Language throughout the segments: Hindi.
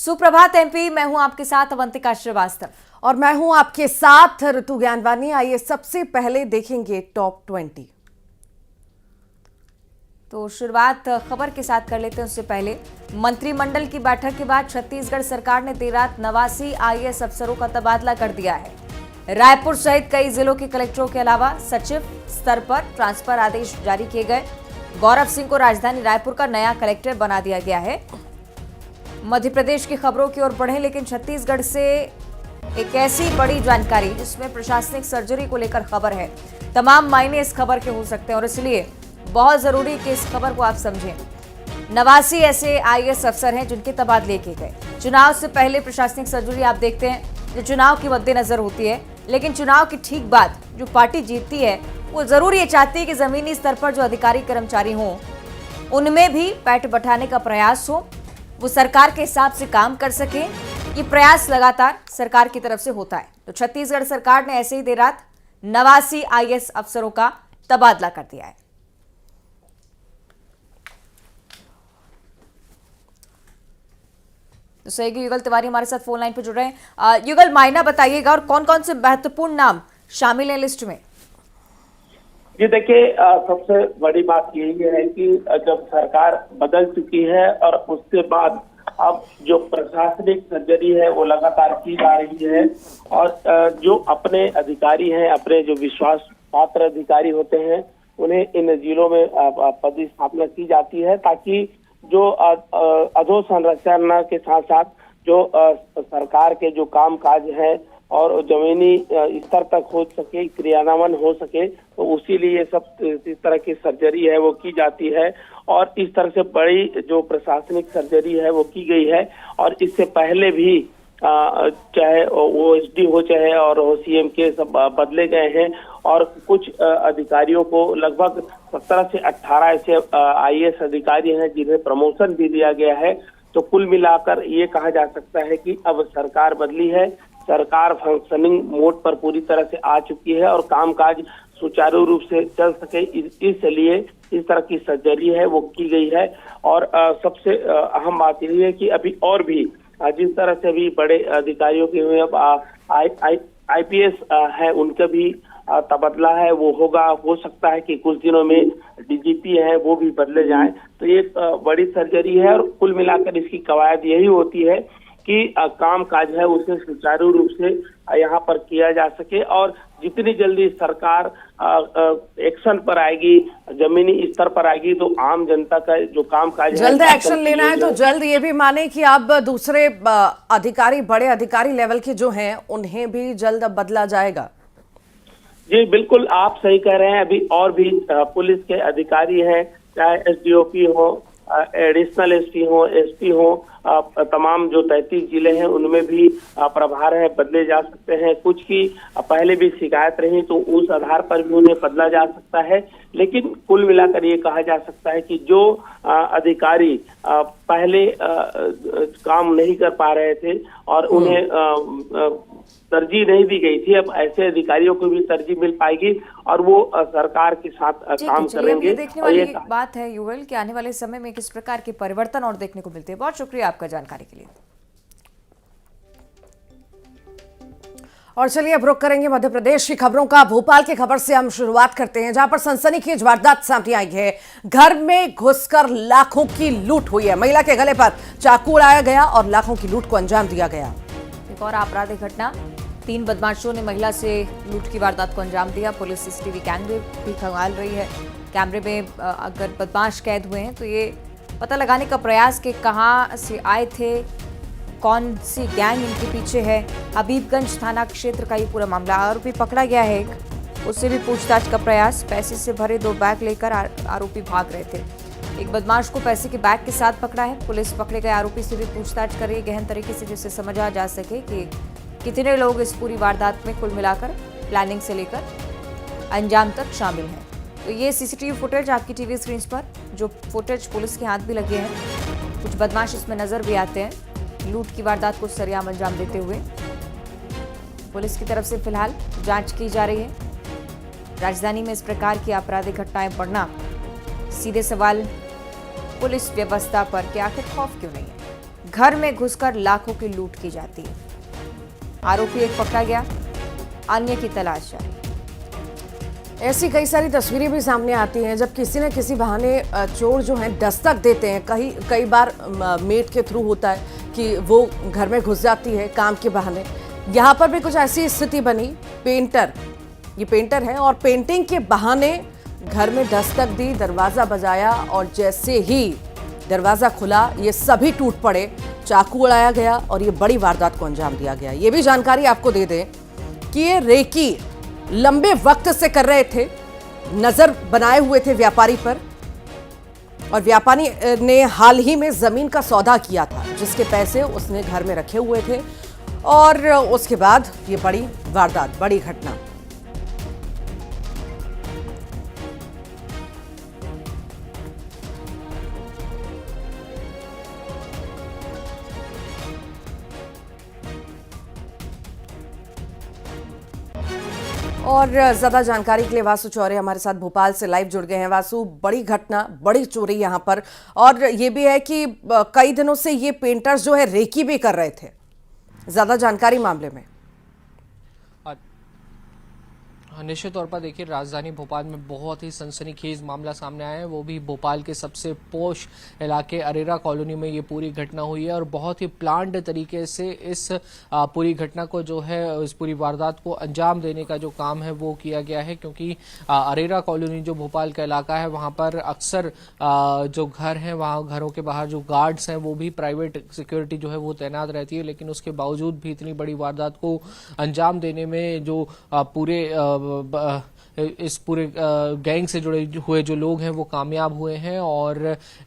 सुप्रभात एमपी, मैं हूं आपके साथ अवंतिका श्रीवास्तव और मैं हूं आपके साथ ऋतु ज्ञानवानी। आइए सबसे पहले देखेंगे टॉप 20। तो शुरुआत खबर के साथ कर लेते हैं। उससे पहले मंत्रिमंडल की बैठक के बाद छत्तीसगढ़ सरकार ने देर रात 89 आईएएस अफसरों का तबादला कर दिया है। रायपुर सहित कई जिलों के कलेक्टरों के अलावा सचिव स्तर पर ट्रांसफर आदेश जारी किए गए। गौरव सिंह को राजधानी रायपुर का नया कलेक्टर बना दिया गया है। मध्य प्रदेश की खबरों की ओर बढ़े, लेकिन छत्तीसगढ़ से एक ऐसी बड़ी जानकारी जिसमें प्रशासनिक सर्जरी को लेकर खबर है। तमाम मायने इस खबर के हो सकते हैं और इसलिए बहुत जरूरी कि इस खबर को आप समझें। 89 ऐसे आईएएस अफसर हैं जिनके तबादले किए गए। चुनाव से पहले प्रशासनिक सर्जरी आप देखते हैं जो चुनाव के मद्देनजर होती है, लेकिन चुनाव की ठीक बाद जो पार्टी जीतती है वो जरूर ये चाहती है कि जमीनी स्तर पर जो अधिकारी कर्मचारी हों उनमें भी पैठ बैठाने का प्रयास हो, वो सरकार के हिसाब से काम कर सके। ये प्रयास लगातार सरकार की तरफ से होता है। तो छत्तीसगढ़ सरकार ने ऐसे ही देर रात 89 आईएएस अफसरों का तबादला कर दिया है। तो सहयोगी युगल तिवारी हमारे साथ फोन लाइन पर जुड़ रहे हैं। युगल, मायना बताइएगा और कौन कौन से महत्वपूर्ण नाम शामिल हैं लिस्ट में? जी देखिए, सबसे बड़ी बात यही है कि जब सरकार बदल चुकी है और उसके बाद अब जो प्रशासनिक सर्जरी है वो लगातार की जा रही है और जो अपने अधिकारी हैं, अपने जो विश्वास पात्र अधिकारी होते हैं, उन्हें इन जिलों में पदस्थापना की जाती है ताकि जो अधोसंरचना के साथ साथ जो सरकार के जो काम काज है और जमीनी स्तर तक हो सके, क्रियान्वयन हो सके, तो उसी लिए सब इस तरह की सर्जरी है वो की जाती है। और इस तरह से बड़ी जो प्रशासनिक सर्जरी है वो की गई है। और इससे पहले भी चाहे वो एसडी हो चाहे और सीएम के सब बदले गए हैं और कुछ अधिकारियों को लगभग 17 से 18 ऐसे आईएएस अधिकारी हैं जिन्हें प्रमोशन भी दिया गया है। तो कुल मिलाकर ये कहा जा सकता है कि अब सरकार बदली है, सरकार फंक्शनिंग मोड पर पूरी तरह से आ चुकी है और कामकाज सुचारू रूप से चल सके, इसलिए इस तरह की सर्जरी है वो की गई है। और सबसे अहम बात यही है कि अभी और भी जिस तरह से भी बड़े अधिकारियों के हुए अब आईपीएस है उनका भी तबादला है वो होगा। हो सकता है कि कुछ दिनों में डीजीपी है वो भी बदले जाएं। तो ये बड़ी सर्जरी है और कुल मिलाकर इसकी कवायद यही होती है कि काम काज है उसे सुचारू रूप से यहाँ पर किया जा सके और जितनी जल्दी सरकार एक्शन पर आएगी, जमीनी स्तर पर आएगी, तो आम जनता का जो काम काज है जल्द एक्शन लेना है तो जल्द ये भी माने कि अब दूसरे अधिकारी, बड़े अधिकारी लेवल के जो हैं उन्हें भी जल्द अब बदला जाएगा। जी बिल्कुल, आप सही कह रहे हैं। अभी और भी पुलिस के अधिकारी हैं, चाहे एसडीओपी हो, एडिशनल एसपी हो, एसपी हो, तमाम जो 33 जिले हैं उनमें भी प्रभार है बदले जा सकते हैं। कुछ की पहले भी शिकायत रही तो उस आधार पर भी उन्हें बदला जा सकता है। लेकिन कुल मिलाकर ये कहा जा सकता है कि जो अधिकारी पहले काम नहीं कर पा रहे थे और उन्हें तरजीह नहीं दी गई थी, अब ऐसे अधिकारियों को भी तरजीह मिल पाएगी और वो सरकार के साथ काम करेंगे। देखने वाली बात है युगल कि आने वाले समय में किस प्रकार के परिवर्तन और देखने को मिलते हैं। बहुत शुक्रिया आपका जानकारी के लिए। और चलिए अब रुख करेंगे मध्य प्रदेश की खबरों का। भोपाल की खबर से हम शुरुआत करते हैं, जहां पर सनसनीखेज वारदात सामने आई है। घर में घुसकर लाखों की लूट हुई है। महिला के गले पर चाकू उड़ाया गया और लाखों की लूट को अंजाम दिया गया। एक और आपराधिक घटना, 3 बदमाशों ने महिला से लूट की वारदात को अंजाम दिया। पुलिस सीसीटीवी कैमरे भी खंगाल रही है। कैमरे में अगर बदमाश कैद हुए हैं तो ये पता लगाने का प्रयास कि कहां से आए थे, कौन सी गैंग इनके पीछे है। हबीबगंज थाना क्षेत्र का ये पूरा मामला। आरोपी पकड़ा गया है, उससे भी पूछताछ का प्रयास। पैसे से भरे 2 बैग लेकर आरोपी भाग रहे थे। एक बदमाश को पैसे के बैग के साथ पकड़ा है। पुलिस पकड़े गए आरोपी से भी पूछताछ कर रही है गहन तरीके से, जिससे समझा जा सके कि कितने लोग इस पूरी वारदात में कुल मिलाकर प्लानिंग से लेकर अंजाम तक शामिल हैं। तो ये सीसीटीवी फुटेज आपकी टीवी स्क्रीन पर, जो फुटेज पुलिस के हाथ भी लगे हैं। कुछ बदमाश इसमें नजर भी आते हैं लूट की वारदात को सरेआम अंजाम देते हुए। पुलिस की तरफ से फिलहाल जांच की जा रही है। राजधानी में इस प्रकार की आपराधिक घटनाएं बढ़ना, सीधे सवाल पुलिस व्यवस्था पर कि आखिर खौफ क्यों नहीं है। घर में घुसकर लाखों की लूट की जाती है। आरोपी एक पकड़ा गया, अन्य की तलाश जारी। ऐसी कई सारी तस्वीरें भी सामने आती हैं जब किसी न किसी बहाने चोर जो हैं दस्तक देते हैं। कई बार मेड के थ्रू होता है कि वो घर में घुस जाती है काम के बहाने। यहाँ पर भी कुछ ऐसी स्थिति बनी। ये पेंटर है और पेंटिंग के बहाने घर में दस्तक दी, दरवाज़ा बजाया और जैसे ही दरवाज़ा खुला ये सभी टूट पड़े, चाकू उड़ाया गया और ये बड़ी वारदात को अंजाम दिया गया। ये भी जानकारी आपको दे दें कि ये रेकी लंबे वक्त से कर रहे थे, नजर बनाए हुए थे व्यापारी पर और व्यापारी ने हाल ही में जमीन का सौदा किया था जिसके पैसे उसने घर में रखे हुए थे और उसके बाद ये बड़ी वारदात, बड़ी घटना। और ज्यादा जानकारी के लिए वासु चौरे हमारे साथ भोपाल से लाइव जुड़ गए हैं। वासु, बड़ी घटना, बड़ी चोरी यहाँ पर, और ये भी है कि कई दिनों से ये पेंटर्स जो है रेकी भी कर रहे थे। ज्यादा जानकारी मामले में। निश्चित तौर पर देखिए, राजधानी भोपाल में बहुत ही सनसनीखेज मामला सामने आया है, वो भी भोपाल के सबसे पोश इलाके अरेरा कॉलोनी में ये पूरी घटना हुई है और बहुत ही प्लान्ड तरीके से इस पूरी घटना को जो है, इस पूरी वारदात को अंजाम देने का जो काम है वो किया गया है। क्योंकि अरेरा कॉलोनी जो भोपाल का इलाका है वहाँ पर अक्सर जो घर हैं, वहाँ घरों के बाहर जो गार्ड्स हैं वो भी प्राइवेट सिक्योरिटी जो है वो तैनात रहती है, लेकिन उसके बावजूद भी इतनी बड़ी वारदात को अंजाम देने में जो पूरे इस पूरे गैंग से जुड़े हुए जो लोग हैं वो कामयाब हुए हैं और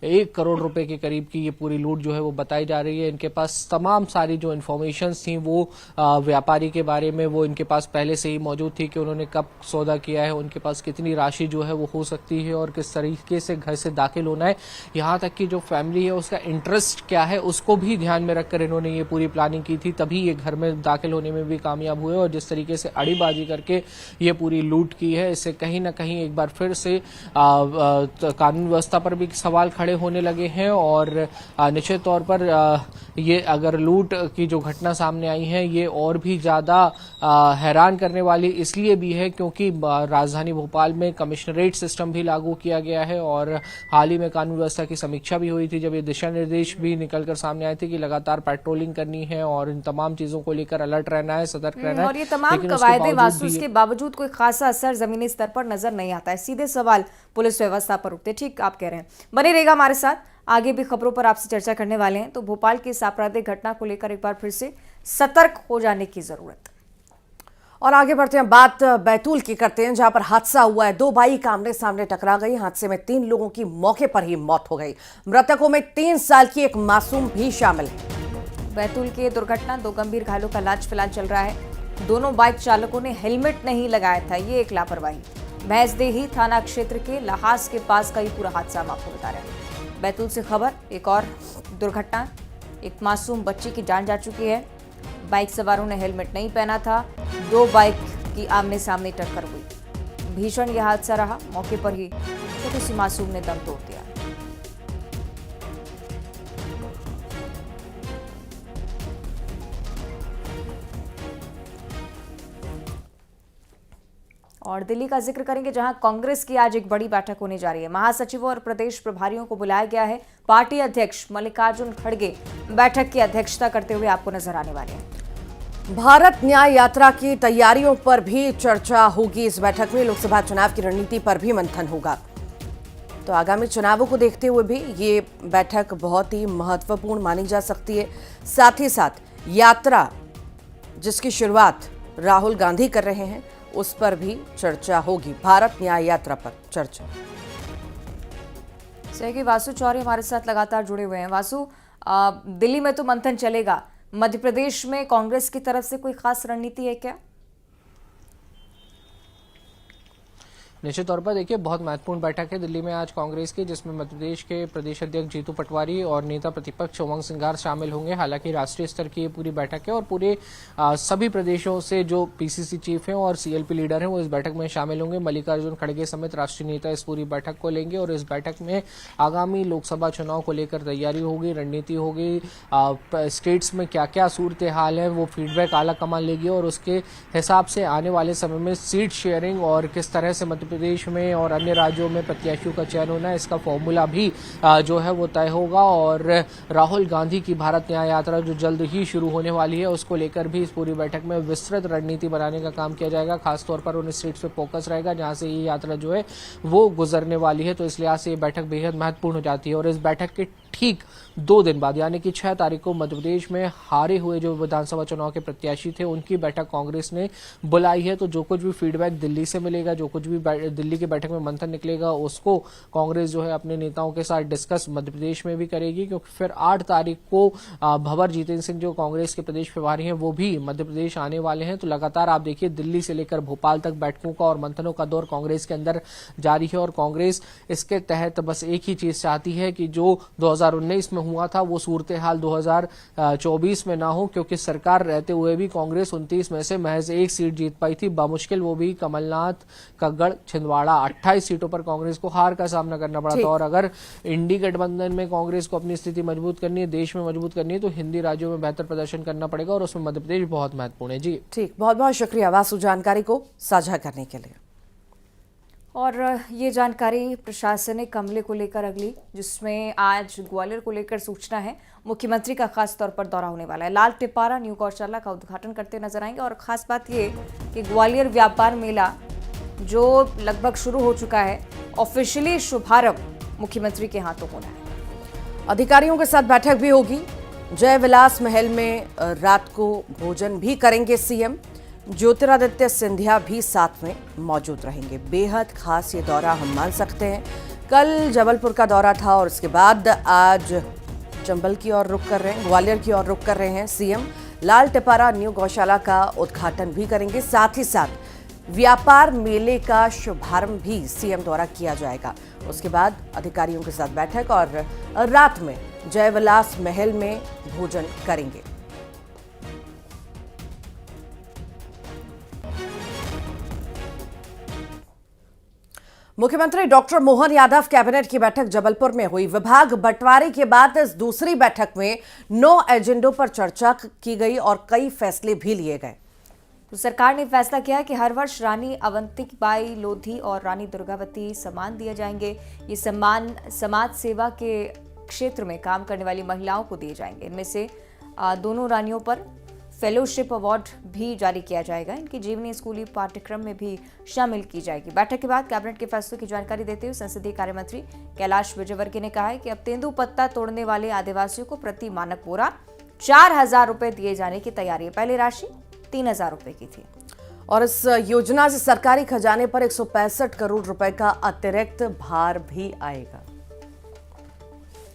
1 करोड़ रुपए के करीब की ये पूरी लूट जो है वो बताई जा रही है। इनके पास तमाम सारी जो इन्फॉर्मेशंस थी वो व्यापारी के बारे में वो इनके पास पहले से ही मौजूद थी कि उन्होंने कब सौदा किया है, उनके पास कितनी राशि जो है वो हो सकती है और किस तरीके से घर से दाखिल होना है, यहाँ तक कि जो फैमिली है उसका इंटरेस्ट क्या है उसको भी ध्यान में रखकर इन्होंने ये पूरी प्लानिंग की थी, तभी ये घर में दाखिल होने में भी कामयाब हुए। और जिस तरीके से अड़ीबाजी करके ये पूरी लूट की है, इससे कहीं ना कहीं एक बार फिर से कानून व्यवस्था पर भी सवाल खड़े होने लगे हैं। और निश्चित तौर पर ये अगर लूट की जो घटना सामने आई है ये और भी ज्यादा हैरान करने वाली इसलिए भी है क्योंकि राजधानी भोपाल में कमिश्नरेट सिस्टम भी लागू किया गया है और हाल ही में कानून व्यवस्था की समीक्षा भी हुई थी जब ये दिशा निर्देश भी निकलकर सामने आए थे कि लगातार पेट्रोलिंग करनी है और इन तमाम चीजों को लेकर अलर्ट रहना है, सतर्क रहना है। और ये तमाम कवायदे वास्तु के बावजूद कोई खासा असर जमीनी स्तर पर नजर नहीं आता है। सीधे सवाल पुलिस व्यवस्था पर उठते। ठीक आप कह रहे हैं, बने रहेगा हमारे साथ, आगे भी खबरों पर आपसे चर्चा करने वाले हैं। तो भोपाल की इस आपराधिक घटना को लेकर एक बार फिर से सतर्क हो जाने की जरूरत। और आगे बढ़ते हैं, बात बैतूल की करते हैं जहां पर हादसा हुआ है। 2 बाइक आमने सामने टकरा गई। हादसे में 3 लोगों की मौके पर ही मौत हो गई। मृतकों में 3 साल की एक मासूम भी शामिल है। बैतूल की दुर्घटना, 2 गंभीर घायलों का इलाज फिलहाल चल रहा है। दोनों बाइक चालकों ने हेलमेट नहीं लगाया था, ये एक लापरवाही। भैंसदेही थाना क्षेत्र के लहास के पास का ये पूरा हादसा हम आपको बता रहे हैं। बैतूल से खबर, एक और दुर्घटना, एक मासूम बच्ची की जान जा चुकी है। बाइक सवारों ने हेलमेट नहीं पहना था, 2 बाइक की आमने सामने टक्कर हुई। भीषण यह हादसा रहा, मौके पर ही छोटी सी मासूम ने दम तोड़ दिया। और दिल्ली का जिक्र करेंगे जहां कांग्रेस की आज एक बड़ी बैठक होने जा रही है। महासचिवों और प्रदेश प्रभारियों को बुलाया गया है। पार्टी अध्यक्ष मल्लिकार्जुन खड़गे बैठक की अध्यक्षता करते हुए आपको नजर आने वाले हैं। भारत न्याय यात्रा की तैयारियों पर भी चर्चा होगी इस बैठक में। लोकसभा चुनाव की रणनीति पर भी मंथन होगा। तो आगामी चुनावों को देखते हुए भी ये बैठक बहुत ही महत्वपूर्ण मानी जा सकती है। साथ ही साथ यात्रा जिसकी शुरुआत राहुल गांधी कर रहे हैं उस पर भी चर्चा होगी। भारत न्याय यात्रा पर चर्चा। सही, वासु चौरे हमारे साथ लगातार जुड़े हुए हैं। वासु, दिल्ली में तो मंथन चलेगा, मध्य प्रदेश में कांग्रेस की तरफ से कोई खास रणनीति है क्या? निश्चित तौर पर देखिए बहुत महत्वपूर्ण बैठक है दिल्ली में आज कांग्रेस की, जिसमें मध्य प्रदेश के प्रदेश अध्यक्ष जीतू पटवारी और नेता प्रतिपक्ष उमंग सिंघार शामिल होंगे। हालांकि राष्ट्रीय स्तर की ये पूरी बैठक है और पूरे सभी प्रदेशों से जो पीसीसी चीफ हैं और सीएलपी लीडर हैं वो इस बैठक में शामिल होंगे। मल्लिकार्जुन खड़गे समेत राष्ट्रीय नेता इस पूरी बैठक को लेंगे और इस बैठक में आगामी लोकसभा चुनाव को लेकर तैयारी होगी, रणनीति होगी, स्टेट्स में क्या क्या सूरत हाल है वो फीडबैक आला कमान लेगी और उसके हिसाब से आने वाले समय में सीट शेयरिंग और किस तरह से मध्य प्रदेश में और अन्य राज्यों में प्रत्याशियों का चयन होना है, इसका फॉर्मूला भी जो है वो तय होगा। और राहुल गांधी की भारत न्याय यात्रा जो जल्द ही शुरू होने वाली है उसको लेकर भी इस पूरी बैठक में विस्तृत रणनीति बनाने का काम किया जाएगा। खासतौर पर उन स्टेट्स पे फोकस रहेगा जहां से ये यात्रा जो है वो गुजरने वाली है, तो इस लिहाज से ये बैठक बेहद महत्वपूर्ण हो जाती है। और इस बैठक के ठीक 2 दिन बाद यानी कि 6 तारीख को मध्य प्रदेश में हारे हुए जो विधानसभा चुनाव के प्रत्याशी थे उनकी बैठक कांग्रेस ने बुलाई है। तो जो कुछ भी फीडबैक दिल्ली से मिलेगा, जो कुछ भी दिल्ली की बैठक में मंथन निकलेगा, उसको कांग्रेस जो है अपने नेताओं के साथ डिस्कस मध्य प्रदेश में भी करेगी, क्योंकि फिर 8 तारीख को भंवर जितेंद्र सिंह जो कांग्रेस के प्रदेश प्रभारी हैं वो भी मध्य प्रदेश आने वाले हैं। तो लगातार आप देखिए दिल्ली से लेकर भोपाल तक बैठकों का और मंथनों का दौर कांग्रेस के अंदर जारी है और कांग्रेस इसके तहत बस एक ही चीज चाहती है कि जो 2019 में हुआ था वो सूरत हाल 2024 में ना हो, क्योंकि सरकार रहते हुए भी कांग्रेस 29 में से महज 1 सीट जीत पाई थी, बामुश्किल वो भी कमलनाथ का गढ़ छिंदवाड़ा। 28 सीटों पर कांग्रेस को हार का सामना करना पड़ा था और अगर इंडी गठबंधन में कांग्रेस को अपनी स्थिति मजबूत करनी है, देश में मजबूत करनी है, तो हिंदी राज्यों में बेहतर प्रदर्शन करना पड़ेगा और उसमें मध्य प्रदेश बहुत महत्वपूर्ण है। जी ठीक, बहुत बहुत शुक्रिया वासु जानकारी को साझा करने के लिए। और ये जानकारी प्रशासनिक अमले को लेकर अगली, जिसमें आज ग्वालियर को लेकर सूचना है। मुख्यमंत्री का खास तौर पर दौरा होने वाला है। लाल टिपारा न्यू गौशाला का उद्घाटन करते नजर आएंगे और खास बात ये कि ग्वालियर व्यापार मेला जो लगभग शुरू हो चुका है, ऑफिशियली शुभारंभ मुख्यमंत्री के हाथों होना है। अधिकारियों के साथ बैठक भी होगी। जय विलास महल में रात को भोजन भी करेंगे सीएम। ज्योतिरादित्य सिंधिया भी साथ में मौजूद रहेंगे। बेहद खास ये दौरा हम मान सकते हैं। कल जबलपुर का दौरा था और इसके बाद आज चंबल की ओर रुख कर रहे हैं, ग्वालियर की ओर रुख कर रहे हैं सीएम। लाल टिपारा न्यू गौशाला का उद्घाटन भी करेंगे, साथ ही साथ व्यापार मेले का शुभारंभ भी सीएम द्वारा किया जाएगा। उसके बाद अधिकारियों के साथ बैठक और रात में जय विलास महल में भोजन करेंगे। मुख्यमंत्री डॉक्टर मोहन यादव कैबिनेट की बैठक जबलपुर में हुई। विभाग बंटवारे के बाद इस दूसरी बैठक में 9 एजेंडों पर चर्चा की गई और कई फैसले भी लिए गए। तो सरकार ने फैसला किया कि हर वर्ष रानी अवंतिबाई लोधी और रानी दुर्गावती सम्मान दिए जाएंगे। ये सम्मान समाज सेवा के क्षेत्र में काम करने वाली महिलाओं को दिए जाएंगे। इनमें से दोनों रानियों पर फेलोशिप अवार्ड भी जारी किया जाएगा। इनकी जीवनी स्कूली पाठ्यक्रम में भी शामिल की जाएगी। बैठक के बाद कैबिनेट के फैसलों की जानकारी देते हुए संसदीय कार्य मंत्री कैलाश विजयवर्गीय ने कहा है कि अब तेंदुपत्ता तोड़ने वाले आदिवासियों को प्रति मानक बोरा 4,000 रुपए दिए जाने की तैयारी है। पहले राशि 3,000 रुपए की थी और इस योजना से सरकारी खजाने पर 165 करोड़ रुपए का अतिरिक्त भार भी आएगा।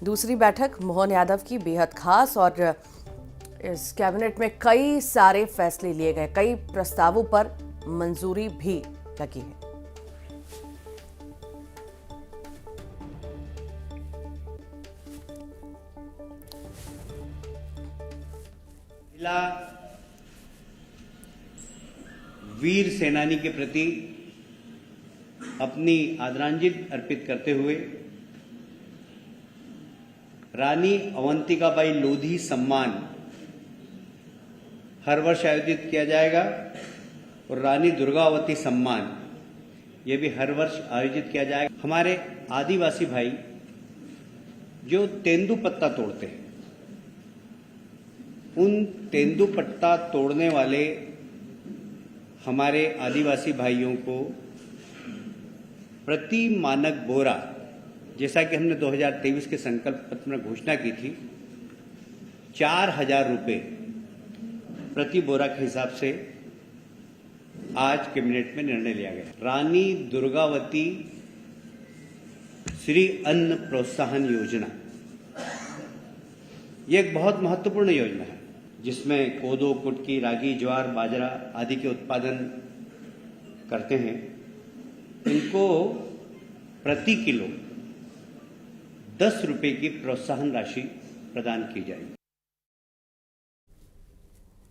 दूसरी बैठक मोहन यादव की बेहद खास और इस कैबिनेट में कई सारे फैसले लिए गए, कई प्रस्तावों पर मंजूरी भी लगी है। महिला वीर सेनानी के प्रति अपनी आदरांजलि अर्पित करते हुए रानी अवंतिकाबाई लोधी सम्मान हर वर्ष आयोजित किया जाएगा और रानी दुर्गावती सम्मान ये भी हर वर्ष आयोजित किया जाएगा। हमारे आदिवासी भाई जो तेंदुपत्ता तोड़ते हैं, उन तेंदुपत्ता तोड़ने वाले हमारे आदिवासी भाइयों को प्रति मानक बोरा, जैसा कि हमने 2023 के संकल्प पत्र में घोषणा की थी, 4,000 रुपये प्रति बोरा के हिसाब से आज कैबिनेट में निर्णय लिया गया। रानी दुर्गावती श्री अन्न प्रोत्साहन योजना ये एक बहुत महत्वपूर्ण योजना है, जिसमें कोदो, कुटकी, रागी, ज्वार, बाजरा आदि के उत्पादन करते हैं इनको प्रति किलो 10 रुपए की प्रोत्साहन राशि प्रदान की जाएगी।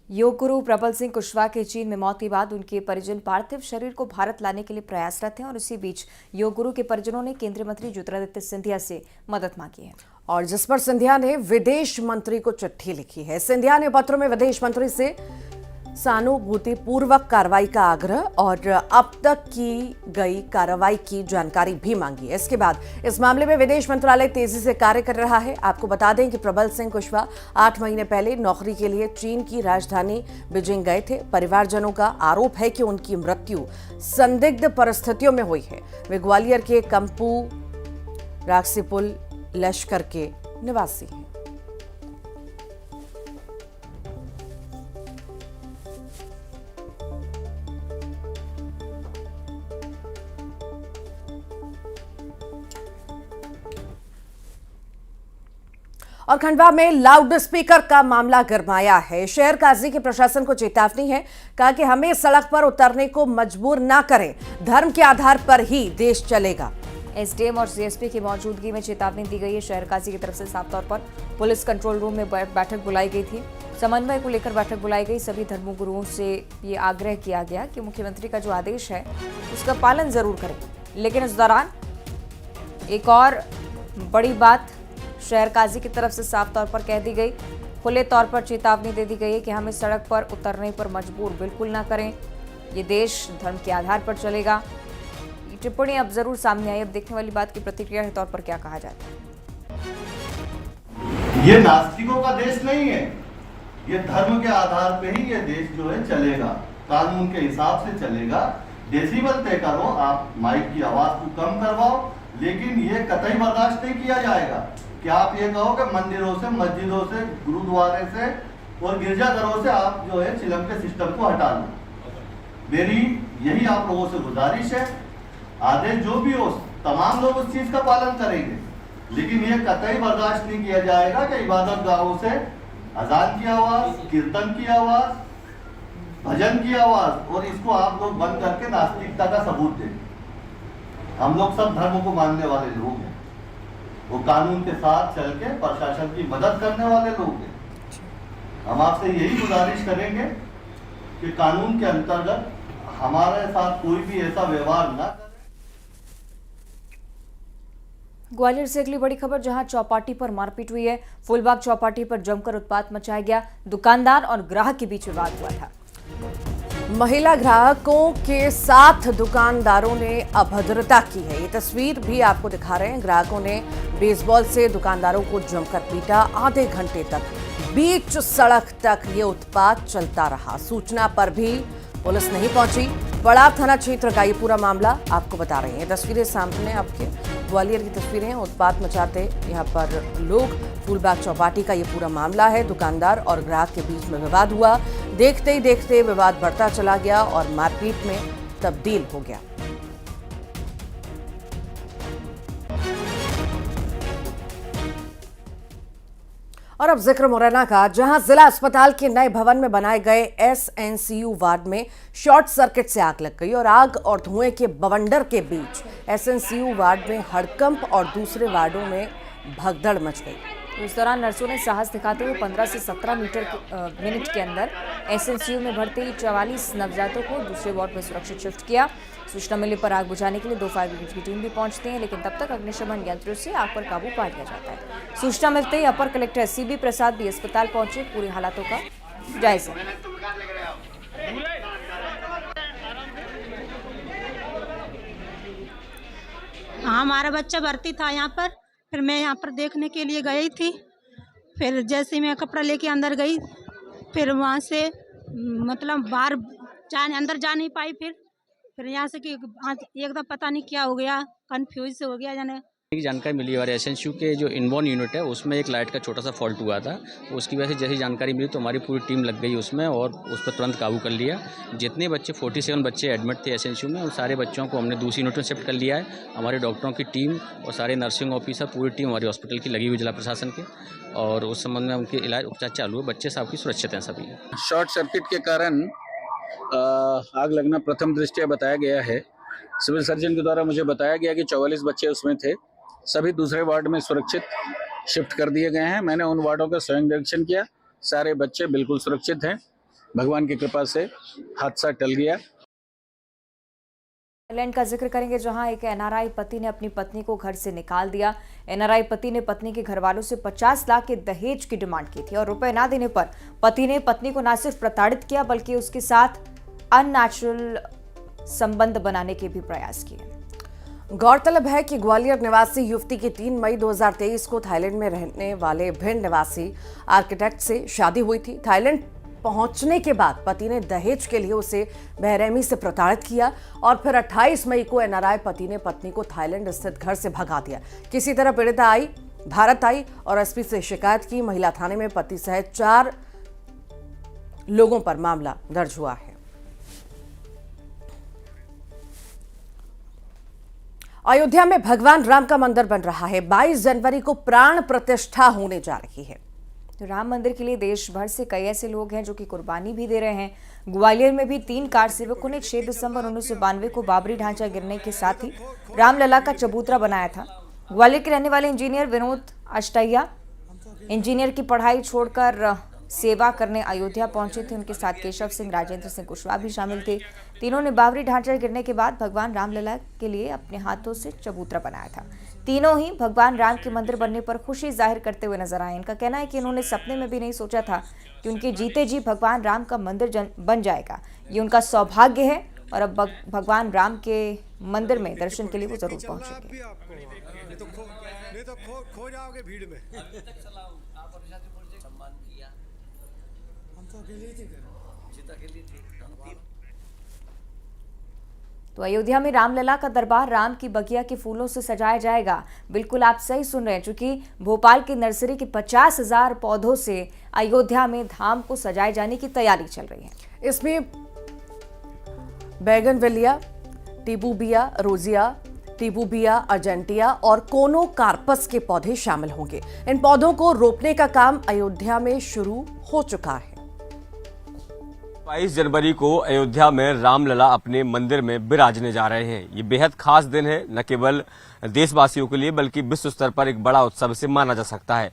योग गुरु प्रबल सिंह कुशवाहा के चीन में मौत के बाद उनके परिजन पार्थिव शरीर को भारत लाने के लिए प्रयासरत हैं और इसी बीच योग गुरु के परिजनों ने केंद्रीय मंत्री ज्योतिरादित्य सिंधिया से मदद मांगी है और जिस पर सिंधिया ने विदेश मंत्री को चिट्ठी लिखी है। सिंधिया ने पत्र में विदेश मंत्री से सहानुभूतिपूर्वक कार्रवाई का आग्रह और अब तक की गई कार्रवाई की जानकारी भी मांगी है। इसके बाद इस मामले में विदेश मंत्रालय तेजी से कार्य कर रहा है। आपको बता दें कि प्रबल सिंह कुशवाहा 8 महीने पहले नौकरी के लिए चीन की राजधानी बीजिंग गए थे। परिवारजनों का आरोप है कि उनकी मृत्यु संदिग्ध परिस्थितियों में हुई है। वे ग्वालियर के कंपू राक्सीपुल लश्कर के निवासी हैं। और खंडवा में लाउड स्पीकर का मामला गरमाया है। शहर काजी के प्रशासन को चेतावनी है, कहा कि हमें सड़क पर उतरने को मजबूर ना करें, धर्म के आधार पर ही देश चलेगा। एसडीएम और सीएसपी की मौजूदगी में चेतावनी दी गई है। शहर काजी की तरफ से साफ तौर पर पुलिस कंट्रोल रूम में बैठक बुलाई गई थी। समन्वय को लेकर बैठक बुलाई गई। सभी धर्मगुरुओं से ये आग्रह किया गया कि मुख्यमंत्री का जो आदेश है उसका पालन जरूर करें। लेकिन इस दौरान एक और बड़ी बात शहर काजी की तरफ से साफ तौर पर कह दी गई, खुले तौर पर चेतावनी दे दी गई है कि हमें सड़क पर उतरने पर मजबूर बिल्कुल ना करें। ये देश धर्म के आधार पर चलेगा। ये टिप्पणी अब जरूर सामने आई। अब देखने वाली बात की प्रतिक्रिया के तौर पर क्या कहा जाता है। ये नास्तिकों का देश नहीं है, ये धर्म के आधार पे ही ये देश जो है चलेगा, कानून के हिसाब से चलेगा। डेसिबल तय करो, आप माइक की आवाज को कम करवाओ, लेकिन ये कतई बर्दाश्त नहीं किया जाएगा कि आप ये कहो कि मंदिरों से, मस्जिदों से, गुरुद्वारे से और गिरजाघरों से आप जो है चिलम के सिस्टम को हटा लो। मेरी यही आप लोगों से गुजारिश है, आदेश जो भी हो तमाम लोग उस चीज का पालन करेंगे, लेकिन ये कतई बर्दाश्त नहीं किया जाएगा कि इबादत गाहों से अजान की आवाज, कीर्तन की आवाज, भजन की आवाज, और इसको आप लोग बंद करके नास्तिकता का सबूत दें। हम लोग सब धर्म को मानने वाले लोग हैं, वो कानून के साथ चल के प्रशासन की मदद करने वाले लोग हैं। हम आपसे यही गुजारिश करेंगे कि कानून के अंतर्गत हमारे साथ कोई भी ऐसा व्यवहार न करे। ग्वालियर से अगली बड़ी खबर, जहां चौपाटी पर मारपीट हुई है। फूलबाग चौपाटी पर जमकर उत्पात मचाया गया। दुकानदार और ग्राहक के बीच विवाद हुआ था। महिला ग्राहकों के साथ दुकानदारों ने अभद्रता की है। ये तस्वीर भी आपको दिखा रहे हैं। ग्राहकों ने बेसबॉल से दुकानदारों को जमकर पीटा। आधे घंटे तक बीच सड़क तक ये उत्पात चलता रहा। सूचना पर भी पुलिस नहीं पहुंची। पड़ाव थाना क्षेत्र का ये पूरा मामला आपको बता रहे हैं। तस्वीरें सामने आपके ग्वालियर की तस्वीरें हैं। उत्पात मचाते यहाँ पर लोग। फूलबाग चौपाटी का ये पूरा मामला है। दुकानदार और ग्राहक के बीच में विवाद हुआ। देखते ही देखते विवाद बढ़ता चला गया और मारपीट में तब्दील हो गया। और अब जिक्र मुरैना का, जहां जिला अस्पताल के नए भवन में बनाए गए एसएनसीयू वार्ड में शॉर्ट सर्किट से आग लग गई और आग और धुएं के बवंडर के बीच एसएनसीयू वार्ड में हड़कंप और दूसरे वार्डों में भगदड़ मच गई। इस दौरान नर्सों ने साहस दिखाते हुए 15 से 17 मिनट के अंदर एसएनसीयू में भर्ती 44 नवजातों को दूसरे वार्ड में सुरक्षित शिफ्ट किया। सूचना मिलने पर आग बुझाने के लिए 2 फायर ब्रिगेड की टीम भी पहुंचती है, लेकिन तब तक अग्निशमन यंत्रों से आग पर काबू पा लिया जाता है। सूचना मिलते ही अपर कलेक्टर सीबी प्रसाद भी अस्पताल पहुंचे। पूरी हालातों का जायजा। हाँ, हमारा बच्चा भर्ती था यहाँ पर, फिर मैं यहाँ पर देखने के लिए गई थी। फिर जैसे मैं कपड़ा लेके अंदर गई, फिर वहाँ से मतलब बाहर अंदर जा नहीं पाई। फिर यहाँ से कि एकदम पता नहीं क्या हो गया, कंफ्यूज हो गया। जाने की जानकारी मिली और एसएनसीयू के जो इनबॉर्न यूनिट है उसमें एक लाइट का छोटा सा फॉल्ट हुआ था। उसकी वजह से जैसी जानकारी मिली तो हमारी पूरी टीम लग गई उसमें और उस पर तुरंत काबू कर लिया। जितने बच्चे 47 बच्चे एडमिट थे एसएनसीयू में, उन सारे बच्चों को हमने दूसरी यूनिट में शिफ्ट कर लिया है। हमारे डॉक्टरों की टीम और सारे नर्सिंग ऑफिसर, पूरी टीम हमारी हॉस्पिटल की लगी हुई जिला प्रशासन के, और उस संबंध में उनके इलाज उपचार चालू है। बच्चे साहब की सुरक्षित हैं सभी। शॉर्ट सर्किट के कारण आग लगना प्रथम दृष्टया बताया गया है। सिविल सर्जन के द्वारा मुझे बताया गया कि 44 बच्चे उसमें थे। सभी दूसरे वार्ड में सुरक्षित शिफ्ट कर दिए गए हैं। मैंने उन वार्डों का स्वयं निरीक्षण किया, सारे बच्चे बिल्कुल सुरक्षित हैं। भगवान की कृपा से हादसा टल गया। थाईलैंड का जिक्र करेंगे, जहां एक एनआरआई पति ने अपनी पत्नी को घर से निकाल दिया। एनआरआई पति ने पत्नी के घरवालों से 50 लाख के दहेज की डिमांड की थी और रुपए ना देने पर पति ने पत्नी को न सिर्फ प्रताड़ित किया बल्कि उसके साथ अननेचुरल संबंध बनाने के भी प्रयास किए। गौरतलब है कि ग्वालियर निवासी युवती की 3 मई 2023 को थाईलैंड में रहने वाले भिंड निवासी आर्किटेक्ट से शादी हुई थी। थाईलैंड पहुंचने के बाद पति ने दहेज के लिए उसे बेरहमी से प्रताड़ित किया और फिर 28 मई को एनआरआई पति ने पत्नी को थाईलैंड स्थित घर से भगा दिया। किसी तरह पीड़िता भारत आई और एसपी से शिकायत की। महिला थाने में पति सहित 4 लोगों पर मामला दर्ज हुआ है। अयोध्या में भगवान राम का मंदिर बन रहा है। 22 जनवरी को प्राण प्रतिष्ठा होने जा रही है। तो राम मंदिर के लिए देश भर से कई ऐसे लोग हैं जो कि कुर्बानी भी दे रहे हैं। ग्वालियर में भी 3 कार सेवकों ने 6 दिसंबर 1992 को बाबरी ढांचा गिरने के साथ ही रामलला का चबूतरा बनाया था। ग्वालियर के रहने वाले इंजीनियर विनोद अष्टैया इंजीनियर की पढ़ाई छोड़कर सेवा करने अयोध्या पहुंचे थे। उनके साथ केशव सिंह, राजेंद्र सिंह कुशवाहा भी शामिल थे। तीनों ने बाबरी ढांचा गिरने के बाद भगवान रामलला के लिए अपने हाथों से चबूतरा बनाया था। तीनों ही भगवान राम के मंदिर बनने पर खुशी जाहिर करते हुए नजर आए। इनका कहना है कि इन्होंने सपने में भी नहीं सोचा था कि उनके जीते जी भगवान राम का मंदिर बन जाएगा। ये उनका सौभाग्य है और अब भगवान राम के मंदिर में दर्शन के लिए वो जरूर पहुंचेंगे। तो अयोध्या में रामलला का दरबार राम की बगिया के फूलों से सजाया जाएगा। बिल्कुल आप सही सुन रहे हैं, क्योंकि भोपाल की नर्सरी के 50,000 पौधों से अयोध्या में धाम को सजाए जाने की तैयारी चल रही है। इसमें बैगनविलिया, टिबूबिया रोजिया, टिबूबिया अर्जेंटिया और कोनोकार्पस के पौधे शामिल होंगे। इन पौधों को रोपने का काम अयोध्या में शुरू हो चुका है। 22 जनवरी को अयोध्या में रामलला अपने मंदिर में विराजने जा रहे हैं। ये बेहद खास दिन है, न केवल देशवासियों के लिए बल्कि विश्व स्तर पर एक बड़ा उत्सव इसे माना जा सकता है।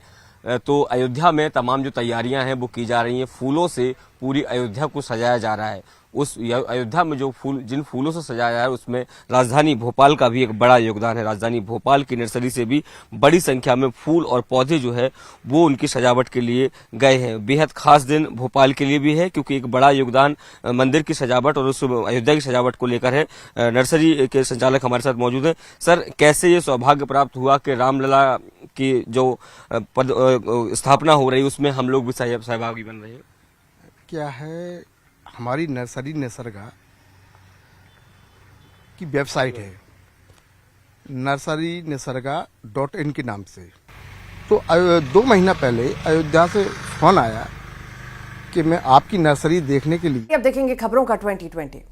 तो अयोध्या में तमाम जो तैयारियां हैं वो की जा रही हैं। फूलों से पूरी अयोध्या को सजाया जा रहा है। उस अयोध्या में जो जिन फूलों से सजाया है उसमें राजधानी भोपाल का भी एक बड़ा योगदान है। राजधानी भोपाल की नर्सरी से भी बड़ी संख्या में फूल और पौधे जो है वो उनकी सजावट के लिए गए हैं। बेहद खास दिन भोपाल के लिए भी है, क्योंकि एक बड़ा योगदान मंदिर की सजावट और उस अयोध्या की सजावट को लेकर है। नर्सरी के संचालक हमारे साथ मौजूद हैं। सर, कैसे ये सौभाग्य प्राप्त हुआ कि रामलला की जो स्थापना हो रही है उसमें हम लोग भी सहभागी बन रहे हैं? क्या है, हमारी नर्सरी निसर्गा की वेबसाइट है nurserynisarga.in के नाम से। तो 2 महीना पहले अयोध्या से फोन आया कि मैं आपकी नर्सरी देखने के लिए। अब देखेंगे खबरों का 2020।